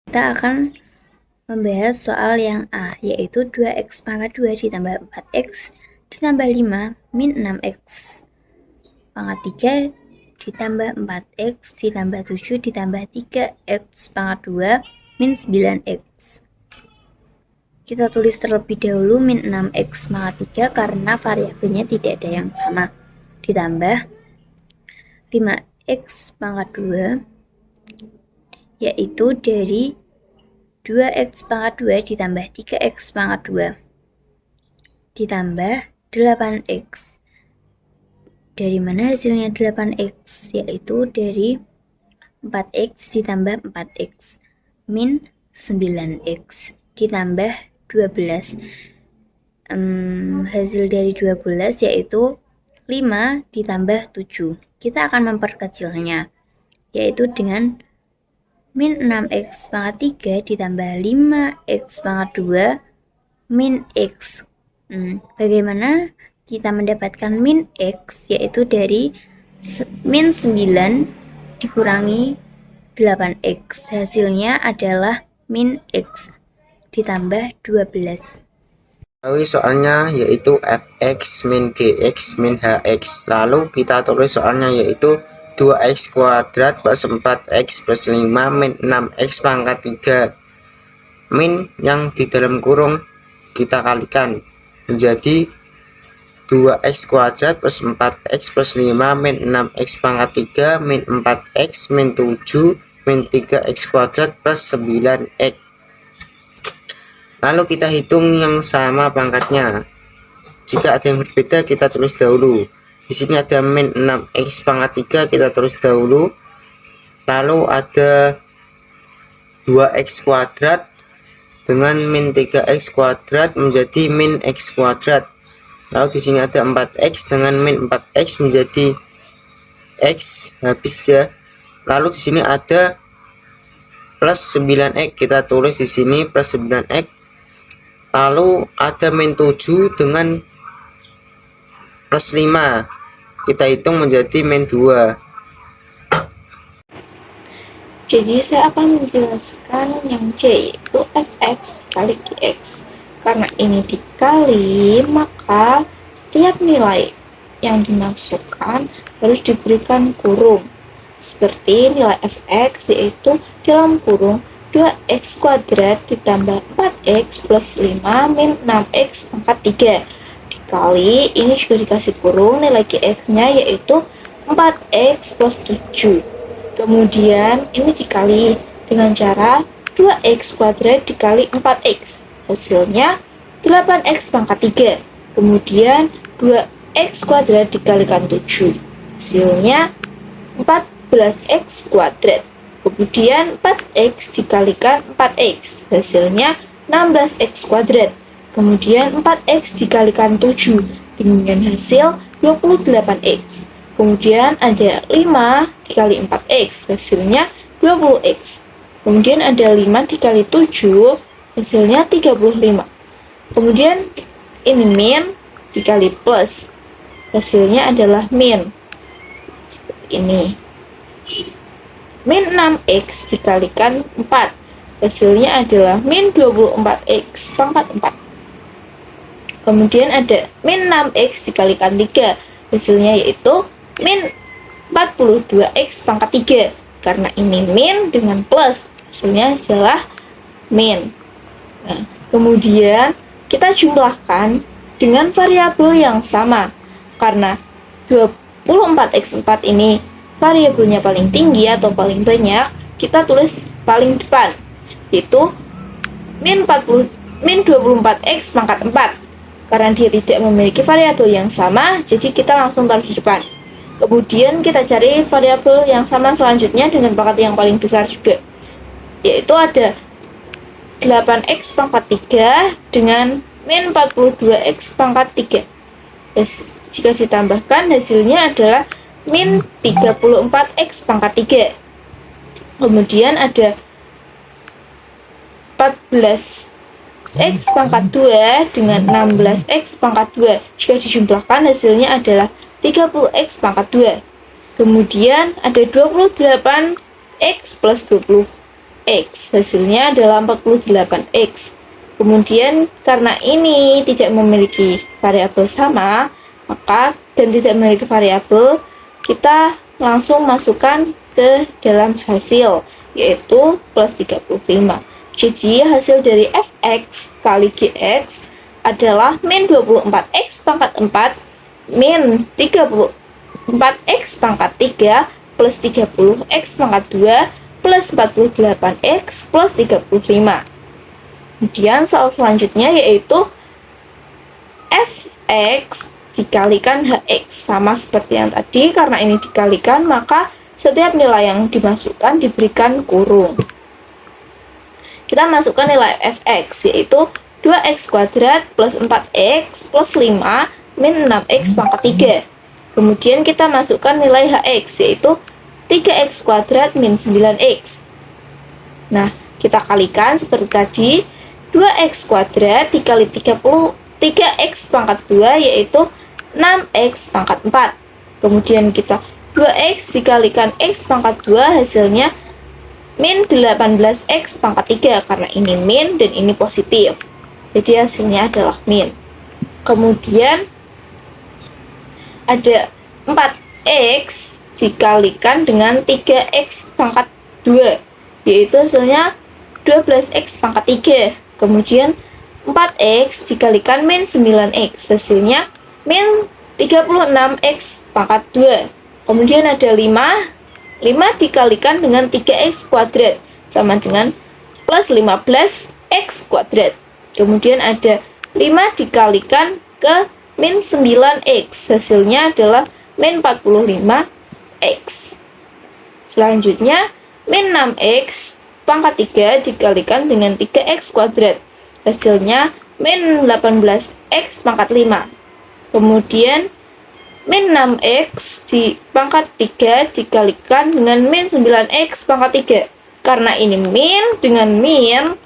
Kita akan membahas soal yang A, yaitu 2x pangkat 2 ditambah 4x ditambah 5 min 6x pangkat 3 ditambah 4x ditambah 7 ditambah 3x pangkat 2 min 9x. Kita tulis terlebih dahulu min 6x pangkat 3 karena variabelnya tidak ada yang sama, ditambah 5x pangkat 2 yaitu dari 2x pangkat 2 ditambah 3x pangkat 2 ditambah 8x. Dari mana hasilnya 8x? Yaitu dari 4x ditambah 4x min 9x ditambah 12. Hasil dari 12 yaitu 5 ditambah 7. Kita akan memperkecilnya, yaitu dengan min 6x pangkat 3 ditambah 5x pangkat 2 min x. Bagaimana kita mendapatkan min x? Yaitu dari min 9 dikurangi 8x. Hasilnya adalah min x ditambah 12. Soalnya yaitu fx min gx min hx. Lalu kita tulis soalnya yaitu 2x kuadrat plus 4x plus 5 min 6x pangkat 3. Min yang di dalam kurung kita kalikan menjadi 2x kuadrat plus 4x plus 5 min 6x pangkat 3 min 4x min 7 min 3x kuadrat plus 9x. Lalu kita hitung yang sama pangkatnya. Jika ada yang berbeda kita tulis dahulu. Di sini ada min 6x pangkat 3, kita tulis dahulu. Lalu ada 2x kuadrat dengan min 3x kuadrat menjadi min x kuadrat. Lalu di sini ada 4x dengan min 4x menjadi x, habis ya. Lalu di sini ada plus 9x, kita tulis di sini plus 9x. Lalu ada min 7 dengan plus 5. Kita hitung menjadi min 2. Jadi saya akan menjelaskan yang C, yaitu fx dikali gx. Karena ini dikali, maka setiap nilai yang dimasukkan harus diberikan kurung. Seperti nilai fx yaitu dalam kurung 2x kuadrat ditambah 4x plus 5 min 6x pangkat 3. Dikali, ini juga dikasih kurung nilai gx nya yaitu 4x plus 7. Kemudian ini dikali dengan cara 2x kuadrat dikali 4x, hasilnya 8x pangkat 3. Kemudian 2x kuadrat dikalikan 7, hasilnya 14x kuadrat. Kemudian 4x dikalikan 4x, hasilnya 16x kuadrat. Kemudian 4x dikalikan 7 dengan hasil 28x. Kemudian ada 5 dikali 4x, hasilnya 20x. Kemudian ada 5 dikali 7, hasilnya 35. Kemudian ini min dikali plus, hasilnya adalah min. Seperti ini. Min 6x dikalikan 4, hasilnya adalah min 24x pangkat 4. Kemudian ada min 6x dikalikan 3, hasilnya yaitu min 42x pangkat 3. Karena ini min dengan plus, hasilnya adalah min. Nah, kemudian kita jumlahkan dengan variabel yang sama. Karena 24x4 ini variabelnya paling tinggi atau paling banyak, kita tulis paling depan, yaitu min 24x pangkat 4. Karena dia tidak memiliki variabel yang sama, jadi kita langsung taruh di depan. Kemudian kita cari variabel yang sama selanjutnya dengan pangkat yang paling besar juga, yaitu ada 8x pangkat 3 dengan min 42x pangkat 3. Jika ditambahkan, hasilnya adalah min 34x pangkat 3. Kemudian ada 14x pangkat 2 dengan 16x pangkat 2. Jika dijumlahkan, hasilnya adalah 30x pangkat 2. Kemudian ada 28x plus 20. X. Hasilnya adalah 48X. Kemudian karena ini tidak memiliki variabel sama, maka dan tidak memiliki variabel, kita langsung masukkan ke dalam hasil, yaitu plus 35. Jadi hasil dari fx kali gx adalah min 24x pangkat 4 min 34x pangkat 3 plus 30x pangkat 2 plus 48x plus 35. Kemudian soal selanjutnya yaitu fx dikalikan hx, sama seperti yang tadi. Karena ini dikalikan, maka setiap nilai yang dimasukkan diberikan kurung. Kita masukkan nilai fx, yaitu 2x kuadrat plus 4x plus 5 min 6x pangkat 3. Kemudian kita masukkan nilai hx, yaitu 3x kuadrat min 9x. Nah, kita kalikan seperti tadi. 2x kuadrat dikali 3x pangkat 2, yaitu 6x pangkat 4. Kemudian kita 2x dikalikan x pangkat 2, hasilnya min 18x pangkat 3. Karena ini min dan ini positif, jadi hasilnya adalah min. Kemudian ada 4x dikalikan dengan 3x pangkat 2, yaitu hasilnya 12x pangkat 3. Kemudian 4x dikalikan min 9x, hasilnya min 36x pangkat 2. Kemudian ada 5 dikalikan dengan 3x kuadrat, sama dengan plus 15x kuadrat. Kemudian ada 5 dikalikan ke min 9x, hasilnya adalah min 45x. Selanjutnya min 6x pangkat 3 dikalikan dengan 3x kuadrat, hasilnya min 18x pangkat 5. Kemudian min 6x di pangkat 3 dikalikan dengan min 9x pangkat 3. Karena ini min dengan min,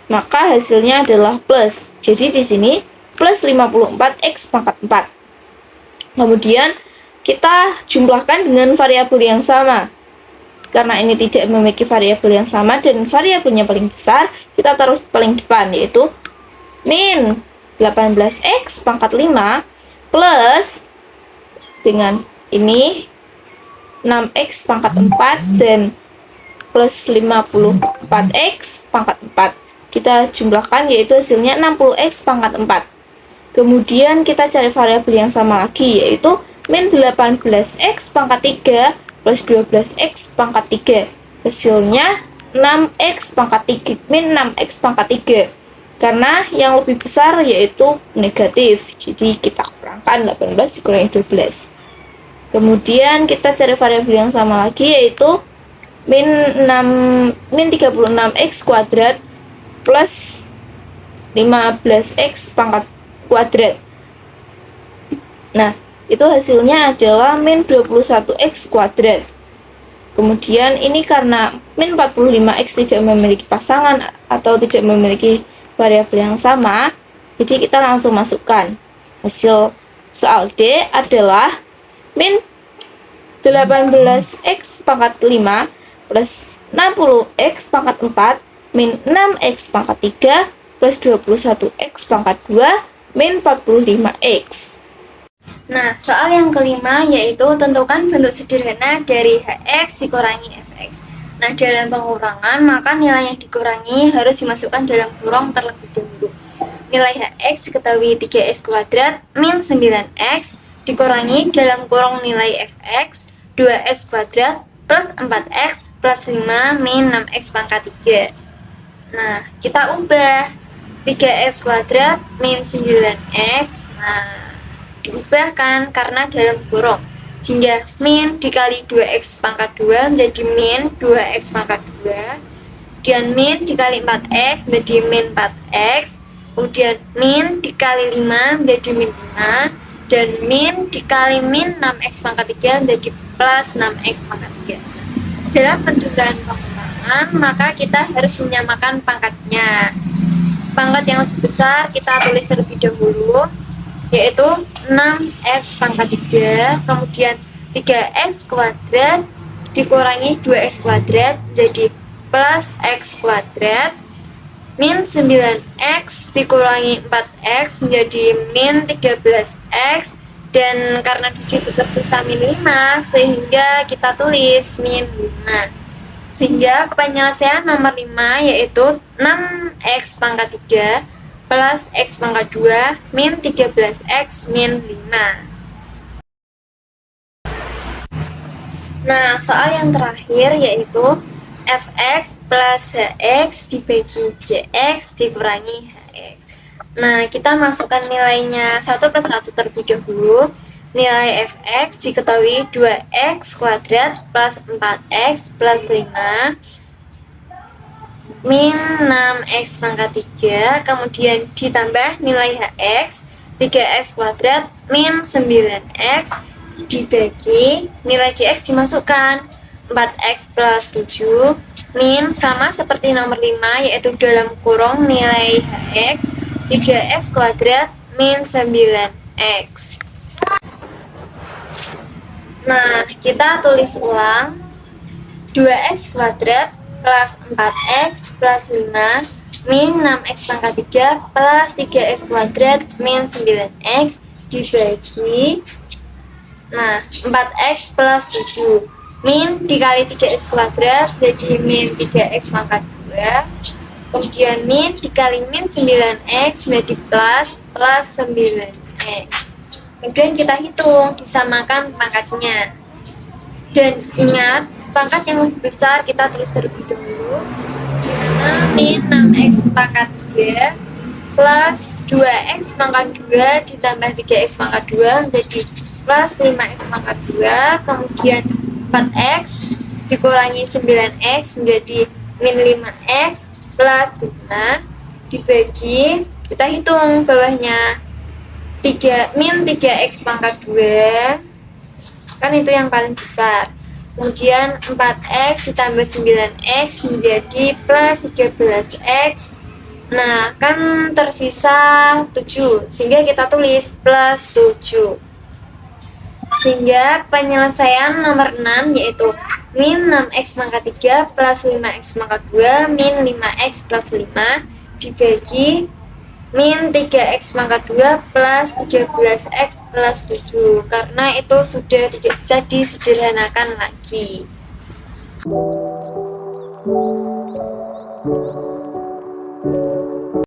maka hasilnya adalah plus. Jadi di sini plus 54x pangkat 4. Kemudian kita jumlahkan dengan variabel yang sama. Karena ini tidak memiliki variabel yang sama dan variabelnya paling besar, kita taruh paling depan, yaitu min 18x pangkat 5 plus dengan ini 6x pangkat 4 dan plus 54x pangkat 4. Kita jumlahkan, yaitu hasilnya 60x pangkat 4. Kemudian kita cari variabel yang sama lagi, yaitu min 18x pangkat 3 plus 12x pangkat 3. Hasilnya 6x pangkat 3 min 6x pangkat 3. Karena yang lebih besar yaitu negatif, jadi kita kurangkan 18 dikurangi 12. Kemudian kita cari variabel yang sama lagi, yaitu min 36x kuadrat plus 15x pangkat kuadrat. Nah, itu hasilnya adalah min 21x kuadrat. Kemudian ini karena min 45x tidak memiliki pasangan atau tidak memiliki variabel yang sama, jadi kita langsung masukkan. Hasil soal D adalah min 18x pangkat 5 plus 60x pangkat 4 min 6x pangkat 3 plus 21x pangkat 2 min 45x. Nah, soal yang kelima yaitu tentukan bentuk sederhana dari hx dikurangi fx. Nah, dalam pengurangan, maka nilai yang dikurangi harus dimasukkan dalam kurung terlebih dahulu. Nilai hx diketahui 3x kuadrat min 9x dikurangi dalam kurung nilai fx 2x kuadrat plus 4x plus 5 min 6x pangkat 3. Nah, kita ubah 3x kuadrat min 9x. Nah, diubahkan karena dalam kurung, sehingga min dikali 2x pangkat 2 menjadi min 2x pangkat 2, dan min dikali 4x menjadi min 4x, kemudian min dikali 5 menjadi min 5, dan min dikali min 6x pangkat 3 menjadi plus 6x pangkat 3. Dalam penjumlahan pengurangan, maka kita harus menyamakan pangkatnya. Pangkat yang lebih besar kita tulis terlebih dahulu, yaitu 6x pangkat 3, kemudian 3x kuadrat dikurangi 2x kuadrat jadi plus X kuadrat min 9X dikurangi 4X menjadi min 13X, dan karena di situ tersisa min 5 sehingga kita tulis min 5. Sehingga penyelesaian nomor 5 yaitu 6X pangkat 3 plus X pangkat 2 min 13X min 5. Nah, soal yang terakhir yaitu fx plus hx dibagi gx dikurangi hx. Nah, kita masukkan nilainya 1 plus 1 terlebih dahulu. Nilai fx diketahui 2x kuadrat plus 4x plus 5 min 6x pangkat 3, kemudian ditambah nilai hx 3x kuadrat min 9x dibagi nilai gx dimasukkan 4x plus 7 min sama seperti nomor 5 yaitu dalam kurung nilai hx 3x kuadrat min 9x. Nah, kita tulis ulang 2x kuadrat plus 4x plus 5 min 6x pangkat 3 plus 3x kuadrat min 9x dibagi 4x plus 7 min dikali 3x kuadrat jadi min 3x pangkat 2, kemudian min dikali min 9x menjadi plus 9x. Kemudian kita hitung, disamakan pangkatnya, dan ingat pangkat yang lebih besar kita tulis terlebih dahulu, di mana min 6x pangkat 3 plus 2x pangkat 2 ditambah 3x pangkat 2 menjadi plus 5x pangkat 2, kemudian 4x dikurangi 9x menjadi min 5x plus 5 dibagi, kita hitung bawahnya min 3x pangkat 2, kan itu yang paling besar, kemudian 4x ditambah 9x menjadi plus 13x. Nah, kan tersisa 7 sehingga kita tulis plus 7. Sehingga penyelesaian nomor 6 yaitu min 6x pangkat 3 plus 5x pangkat 2 min 5x plus 5 dibagi min 3x pangkat 2 plus 13x plus 7, karena itu sudah tidak bisa disederhanakan lagi.